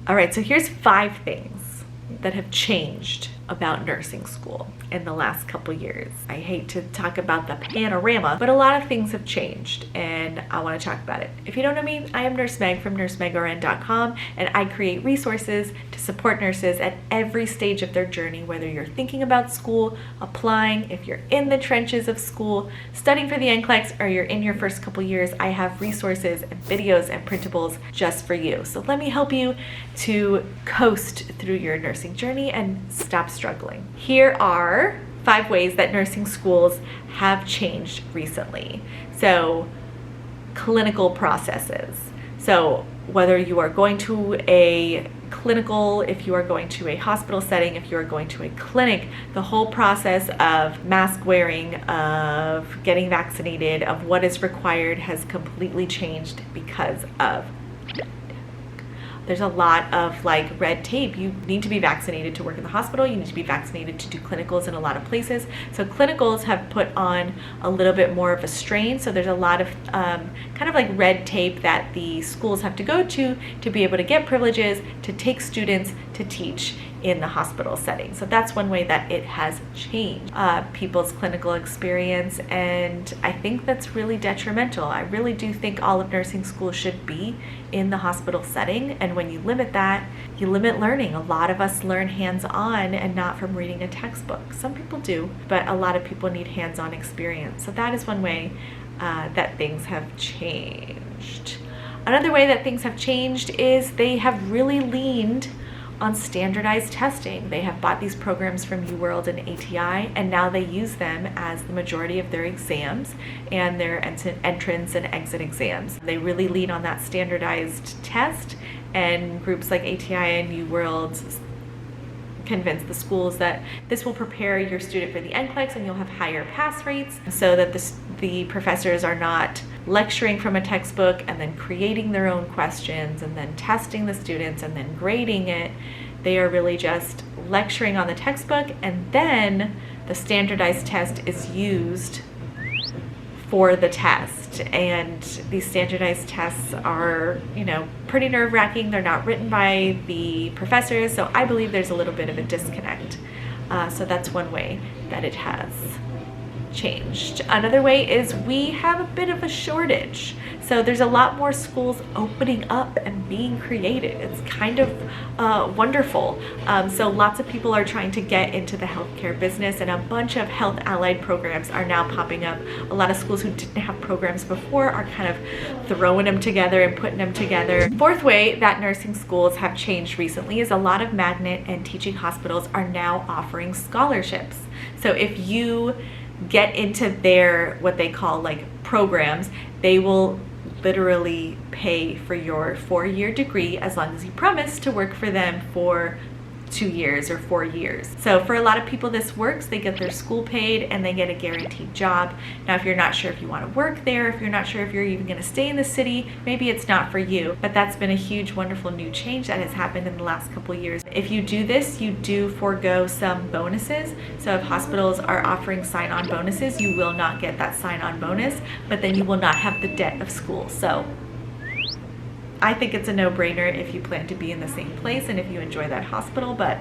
All right, so here's 5 things that have changed about nursing school in the last couple years. I hate to talk about the panorama, but a lot of things have changed and I want to talk about it. If you don't know me, I am Nurse Meg from nursemegRN.com, and I create resources to support nurses at every stage of their journey, whether you're thinking about school, applying, if you're in the trenches of school, studying for the NCLEX, or you're in your first couple years. I have resources and videos and printables just for you. So let me help you to coast through your nursing journey and stop struggling. Here are 5 ways that nursing schools have changed recently. So, clinical processes. So whether you are going to a clinical, if you are going to a hospital setting, if you are going to a clinic, the whole process of mask wearing, of getting vaccinated, of what is required has completely changed because of there's a lot of like red tape. You need to be vaccinated to work in the hospital. You need to be vaccinated to do clinicals in a lot of places. So clinicals have put on a little bit more of a strain. So there's a lot of kind of like red tape that the schools have to go to be able to get privileges to take students to teach in the hospital setting. So that's one way that it has changed people's clinical experience, and I think that's really detrimental. I really do think all of nursing school should be in the hospital setting, and when you limit that, you limit learning. A lot of us learn hands-on and not from reading a textbook. Some people do, but a lot of people need hands-on experience. So that is one way that things have changed. Another way that things have changed is they have really leaned on standardized testing. They have bought these programs from UWorld and ATI, and now they use them as the majority of their exams and their entrance and exit exams. They really lean on that standardized test, and groups like ATI and UWorld convince the schools that this will prepare your student for the NCLEX and you'll have higher pass rates, so that the professors are not lecturing from a textbook and then creating their own questions and then testing the students and then grading it. They are really just lecturing on the textbook, and then the standardized test is used for the test. And these standardized tests are, pretty nerve-wracking. They're not written by the professors, so I believe there's a little bit of a disconnect. So that's one way that it has changed. Another way is we have a bit of a shortage. So there's a lot more schools opening up and being created. It's kind of wonderful. So lots of people are trying to get into the healthcare business, and a bunch of health allied programs are now popping up. A lot of schools who didn't have programs before are kind of throwing them together and putting them together. 4th way that nursing schools have changed recently is a lot of magnet and teaching hospitals are now offering scholarships. So if you get into their what they call like programs, they will literally pay for your 4-year degree as long as you promise to work for them for 2 years or 4 years. So for a lot of people this works. They get their school paid and they get a guaranteed job. Now if you're not sure if you want to work there, if you're not sure if you're even going to stay in the city, maybe it's not for you. But that's been a huge, wonderful new change that has happened in the last couple years. If you do this, you do forego some bonuses. So if hospitals are offering sign-on bonuses, you will not get that sign-on bonus, but then you will not have the debt of school. So I think it's a no-brainer if you plan to be in the same place and if you enjoy that hospital, but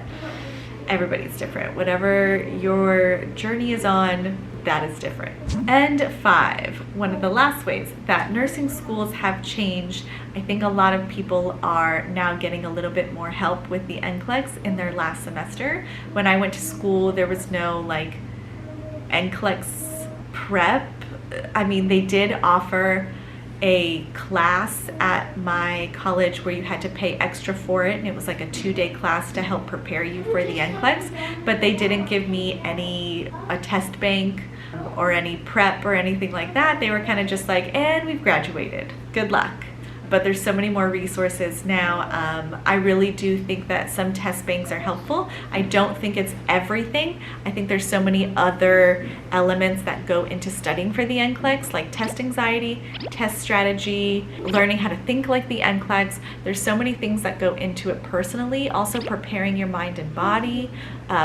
everybody's different. Whatever your journey is on, that is different. And 5, one of the last ways that nursing schools have changed, I think a lot of people are now getting a little bit more help with the NCLEX in their last semester. When I went to school, there was no like NCLEX Prep. I mean, they did offer a class at my college where you had to pay extra for it, and it was like a 2-day class to help prepare you for the NCLEX, but they didn't give me a test bank or any prep or anything like that. They were kind of just like, and we've graduated, good luck. But there's so many more resources now. I really do think that some test banks are helpful. I don't think it's everything. I think there's so many other elements that go into studying for the NCLEX, like test anxiety, test strategy, learning how to think like the NCLEX. There's so many things that go into it personally. Also preparing your mind and body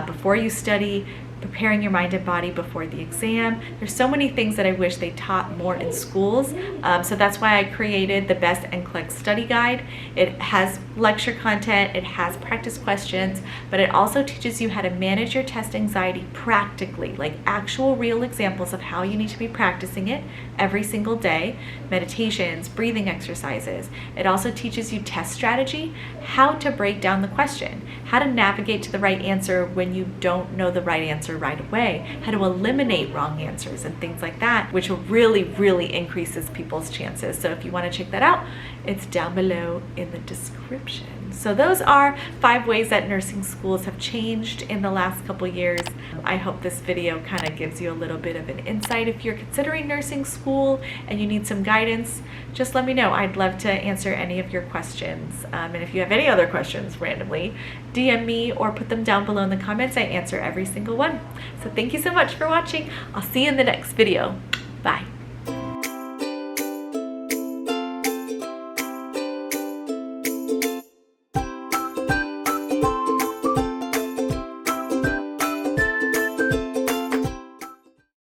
before you study, preparing your mind and body before the exam. There's so many things that I wish they taught more in schools. So that's why I created the Best NCLEX Study Guide. It has lecture content, it has practice questions, but it also teaches you how to manage your test anxiety practically, like actual real examples of how you need to be practicing it every single day, meditations, breathing exercises. It also teaches you test strategy, how to break down the question, how to navigate to the right answer when you don't know the right answer right away, how to eliminate wrong answers and things like that, which really increases people's chances. So if you want to check that out, it's down below in the description. So those are 5 ways that nursing schools have changed in the last couple years. I hope this video kind of gives you a little bit of an insight. If you're considering nursing school and you need some guidance, just let me know. I'd love to answer any of your questions. And if you have any other questions randomly, DM me or put them down below in the comments. I answer every single one. So thank you so much for watching. I'll see you in the next video. Bye.